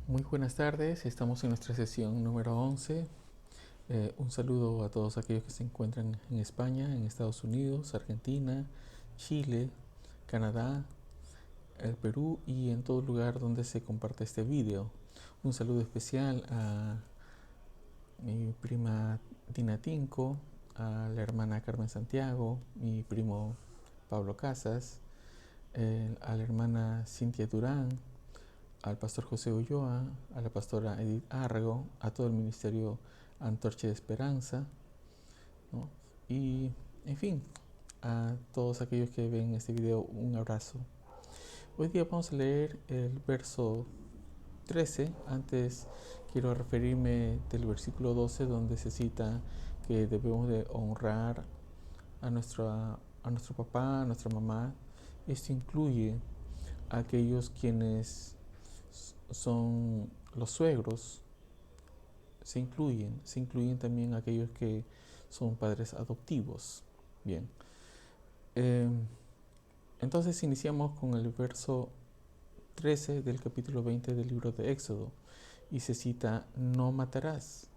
Muy buenas tardes, estamos en nuestra sesión número 11. Un saludo a todos aquellos que se encuentran en España, en Estados Unidos, Argentina, Chile, Canadá, el Perú y en todo lugar donde se comparte este video. Un saludo especial a mi prima Dina Tinco, a la hermana Carmen Santiago, mi primo Pablo Casas, a la hermana Cintia Durán, al pastor José Ulloa, a la pastora Edith Árrego, a todo el ministerio Antorcha de Esperanza, ¿no? Y, en fin, a todos aquellos que ven este video, un abrazo. Hoy día vamos a leer el verso 13. Antes quiero referirme del versículo 12, donde se cita que debemos de honrar a nuestro papá, a nuestra mamá. Esto incluye a aquellos quienes son los suegros, se incluyen también aquellos que son padres adoptivos. Bien, eh, entonces iniciamos con el verso 13 del capítulo 20 del libro de Éxodo y se cita: no matarás.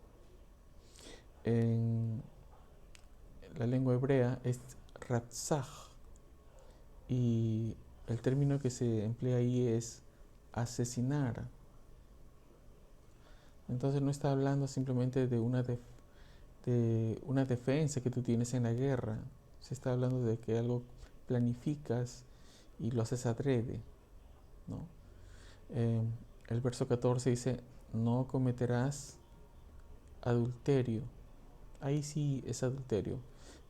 En la lengua hebrea es ratzach, y el término que se emplea ahí es asesinar. Entonces no está hablando simplemente de una defensa que tú tienes en la guerra. Se está hablando de que algo planificas y lo haces adrede, ¿no? Eh, el verso 14 dice: no cometerás adulterio. Ahí sí es adulterio,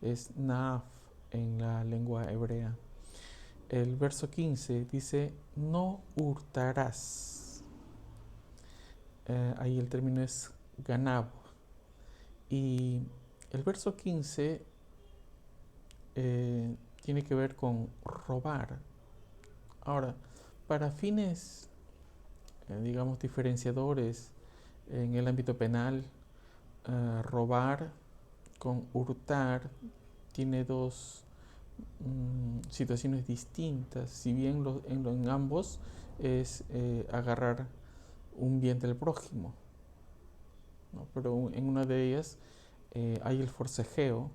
es naaf en la lengua hebrea. El verso 15 dice: no hurtarás. Ahí el término es ganab. Y el verso 15 tiene que ver con robar. Ahora, para fines, digamos, diferenciadores en el ámbito penal, robar con hurtar tiene dos situaciones distintas. Si bien en ambos es agarrar un bien del prójimo, ¿no? Pero en una de ellas hay el forcejeo,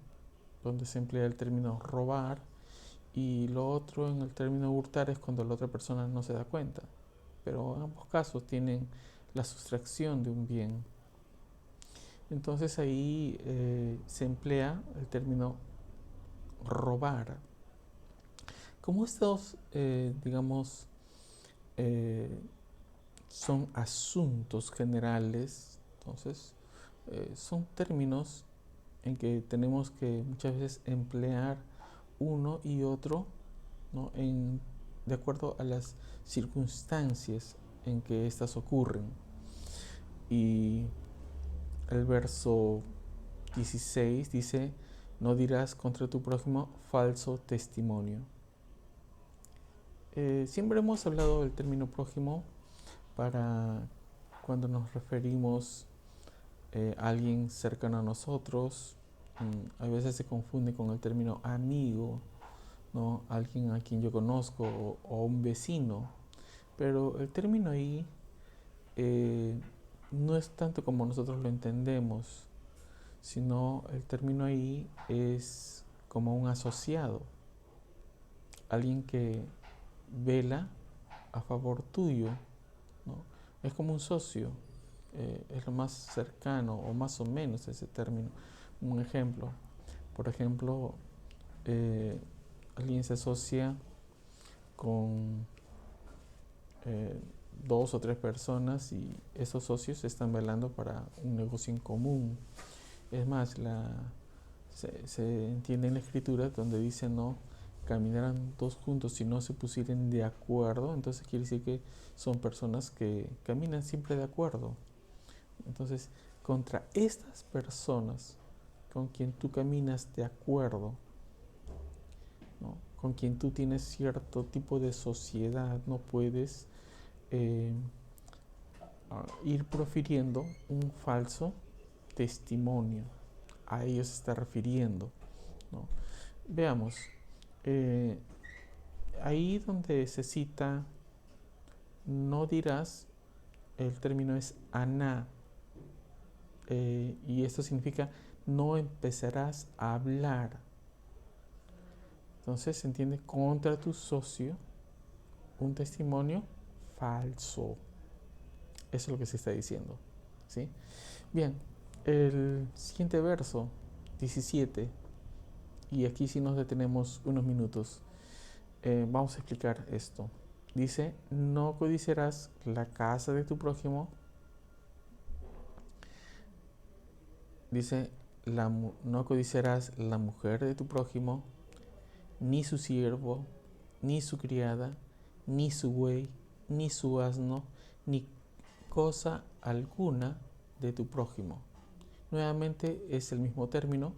donde se emplea el término robar, y lo otro en el término hurtar es cuando la otra persona no se da cuenta. Pero ambos casos tienen la sustracción de un bien. Entonces ahí se emplea el término robar. Como estos, digamos, eh, son asuntos generales, entonces son términos en que tenemos que muchas veces emplear uno y otro, ¿no? De acuerdo a las circunstancias en que éstas ocurren. Y el verso 16 dice: no dirás contra tu prójimo falso testimonio. Siempre hemos hablado del término prójimo para cuando nos referimos a alguien cercano a nosotros. A veces se confunde con el término amigo, ¿no? Alguien a quien yo conozco, o un vecino. Pero el término ahí eh, no es tanto como nosotros lo entendemos, sino el término ahí es como un asociado, alguien que vela a favor tuyo, ¿no? Es como un socio, es lo más cercano o más o menos ese término. Un ejemplo, por ejemplo, eh, alguien se asocia con eh, dos o tres personas y esos socios están velando para un negocio en común. Es más, se entiende en la escritura donde dice: no caminaran dos juntos si no se pusieran de acuerdo. Entonces quiere decir que son personas que caminan siempre de acuerdo. Entonces, contra estas personas con quien tú caminas de acuerdo, ¿no? Con quien tú tienes cierto tipo de sociedad, no puedes eh, ir profiriendo un falso testimonio. A ellos se está refiriendo, ¿no? Veamos, eh, ahí donde se cita: no dirás el término es aná, y esto significa no empezarás a hablar. Entonces se entiende contra tu socio un testimonio falso. Eso es lo que se está diciendo, ¿sí? Bien, el siguiente verso, 17, y aquí sí nos detenemos unos minutos. Vamos a explicar esto. Dice, no codiciarás la casa de tu prójimo. Dice, no codiciarás la mujer de tu prójimo, ni su siervo, ni su criada, ni su buey, ni su asno, ni cosa alguna de tu prójimo. Nuevamente es el mismo término,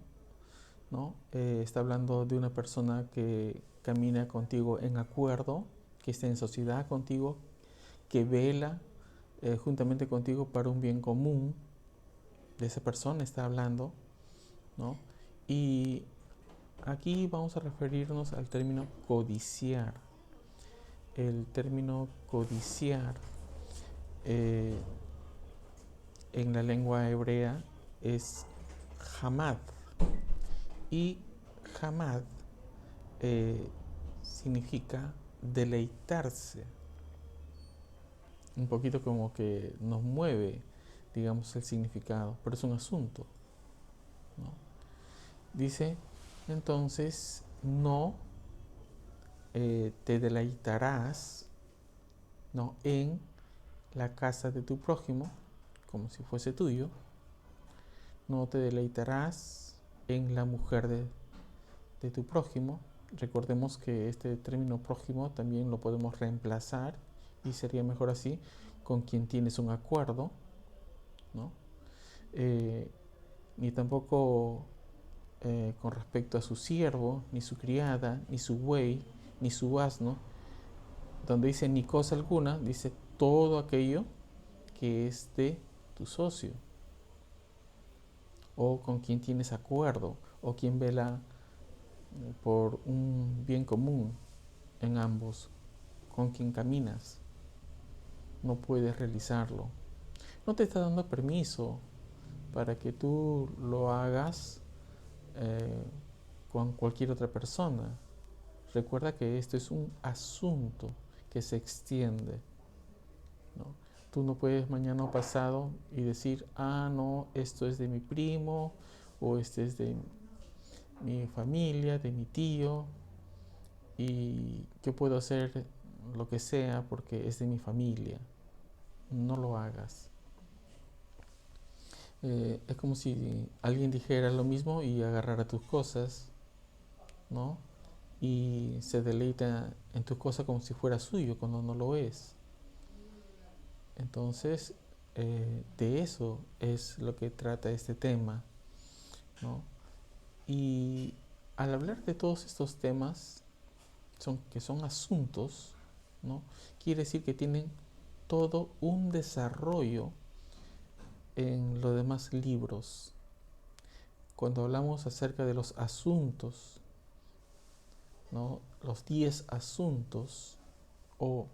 ¿no? Está hablando de una persona que camina contigo en acuerdo, que está en sociedad contigo, que vela juntamente contigo para un bien común. De esa persona está hablando, ¿no? Y aquí vamos a referirnos al término codiciar. El término codiciar en la lengua hebrea es hamad, y hamad significa deleitarse. Un poquito como que nos mueve, digamos, el significado, pero es un asunto, ¿no? Dice, entonces, no te deleitarás, ¿no?, en la casa de tu prójimo, como si fuese tuyo. No te deleitarás en la mujer de tu prójimo. Recordemos que este término prójimo también lo podemos reemplazar, y sería mejor así, con quien tienes un acuerdo, ¿no? Ni tampoco con respecto a su siervo, ni su criada, ni su buey, ni su asno. Donde dice ni cosa alguna, dice todo aquello que es de tu socio, o con quien tienes acuerdo, o quien vela por un bien común en ambos, con quien caminas. No puedes realizarlo. No te está dando permiso para que tú lo hagas con cualquier otra persona. Recuerda que esto es un asunto que se extiende, ¿no? Tú no puedes mañana o pasado y decir, no, esto es de mi primo, o este es de mi familia, de mi tío, y yo puedo hacer lo que sea porque es de mi familia. No lo hagas. Es como si alguien dijera lo mismo y agarrara tus cosas, ¿no? Y se deleita en tus cosas como si fuera suyo cuando no lo es. Entonces, de eso es lo que trata este tema, ¿no? Y al hablar de todos estos temas, que son asuntos, ¿no?, quiere decir que tienen todo un desarrollo en los demás libros. Cuando hablamos acerca de los asuntos, ¿no?, los 10 asuntos, o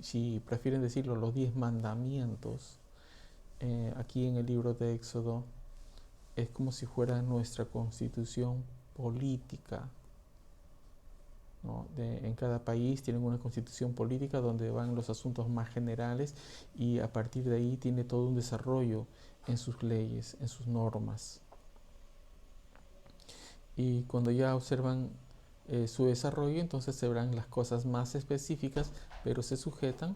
si prefieren decirlo, los 10 mandamientos, aquí en el libro de Éxodo, es como si fuera nuestra constitución política, ¿no? En cada país tienen una constitución política donde van los asuntos más generales, y a partir de ahí tiene todo un desarrollo en sus leyes, en sus normas. Y cuando ya observan su desarrollo, entonces se verán las cosas más específicas, pero se sujetan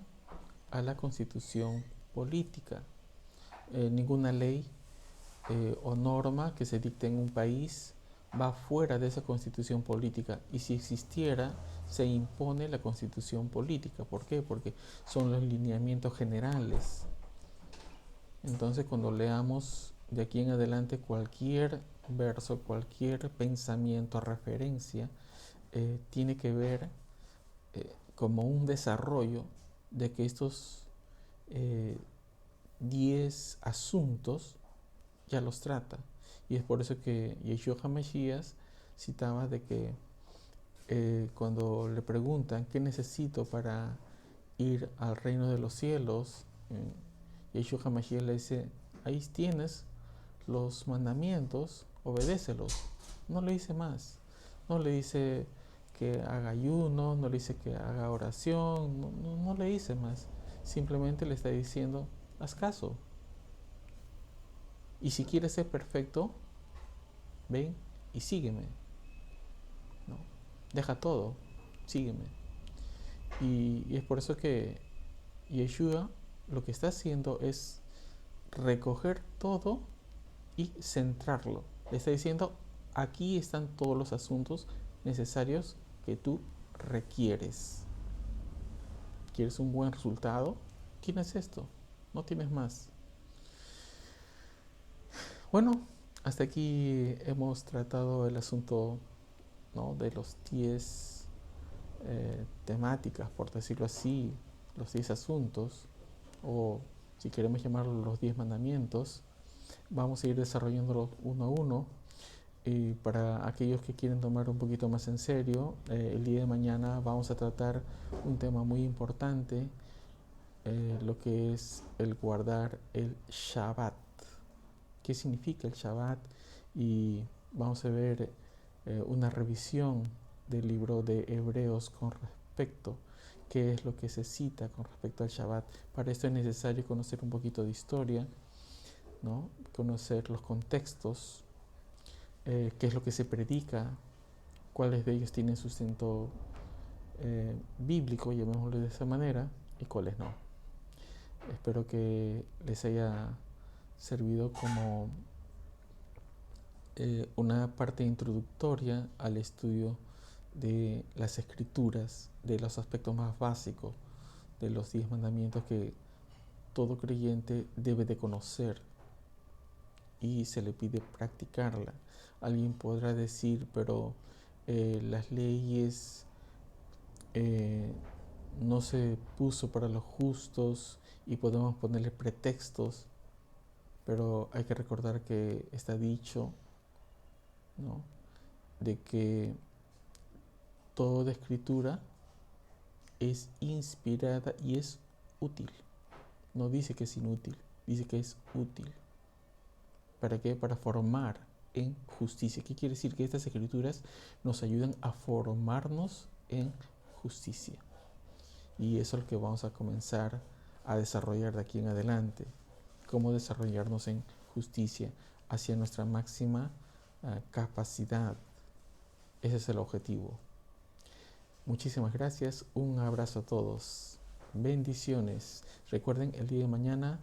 a la constitución política. Ninguna ley o norma que se dicte en un país va fuera de esa constitución política, y si existiera, se impone la constitución política. ¿Por qué? Porque son los lineamientos generales. Entonces, cuando leamos de aquí en adelante cualquier verso, cualquier pensamiento, referencia, tiene que ver como un desarrollo de que estos 10 asuntos ya los trata. Y es por eso que Yeshua HaMashiach citaba de que cuando le preguntan qué necesito para ir al reino de los cielos, Yeshua HaMashiach le dice, ahí tienes los mandamientos, obedécelos. No le dice más. No le dice que haga ayuno, no le dice que haga oración, no le dice más. Simplemente le está diciendo, haz caso. Y si quieres ser perfecto, ven y sígueme. ¿No? Deja todo, sígueme. Y es por eso que Yeshua lo que está haciendo es recoger todo y centrarlo. Le está diciendo, aquí están todos los asuntos necesarios que tú requieres. ¿Quieres un buen resultado? Tienes esto, no tienes más. Bueno, hasta aquí hemos tratado el asunto, ¿no?, de los 10 temáticas, por decirlo así, los 10 asuntos, o si queremos llamarlo los 10 mandamientos. Vamos a ir desarrollándolos uno a uno. Y para aquellos que quieren tomar un poquito más en serio, el día de mañana vamos a tratar un tema muy importante, lo que es el guardar el Shabbat. ¿Qué significa el Shabbat? Y vamos a ver una revisión del libro de Hebreos con respecto a qué es lo que se cita con respecto al Shabbat. Para esto es necesario conocer un poquito de historia, ¿no? Conocer los contextos, qué es lo que se predica, cuáles de ellos tienen sustento bíblico, llamémoslo de esa manera, y cuáles no. Espero que les haya servido como una parte introductoria al estudio de las escrituras, de los aspectos más básicos de los 10 mandamientos que todo creyente debe de conocer y se le pide practicarla. Alguien podrá decir, pero las leyes no se puso para los justos y podemos ponerle pretextos, pero hay que recordar que está dicho, ¿no?, de que toda escritura es inspirada y es útil. No dice que es inútil, dice que es útil. ¿Para qué? Para formar en justicia. ¿Qué quiere decir? Que estas escrituras nos ayudan a formarnos en justicia. Y eso es lo que vamos a comenzar a desarrollar de aquí en adelante. Cómo desarrollarnos en justicia hacia nuestra máxima capacidad. Ese es el objetivo. Muchísimas gracias. Un abrazo a todos. Bendiciones. Recuerden, el día de mañana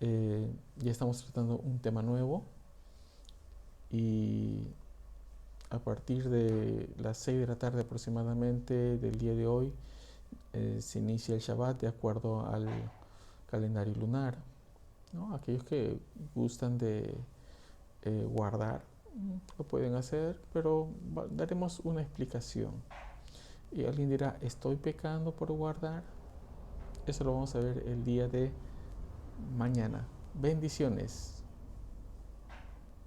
ya estamos tratando un tema nuevo. Y a partir de las 6 de la tarde aproximadamente del día de hoy se inicia el Shabbat de acuerdo al calendario lunar, ¿no? Aquellos que gustan de guardar lo pueden hacer, pero daremos una explicación. Y alguien dirá, ¿estoy pecando por guardar? Eso lo vamos a ver el día de mañana. Bendiciones.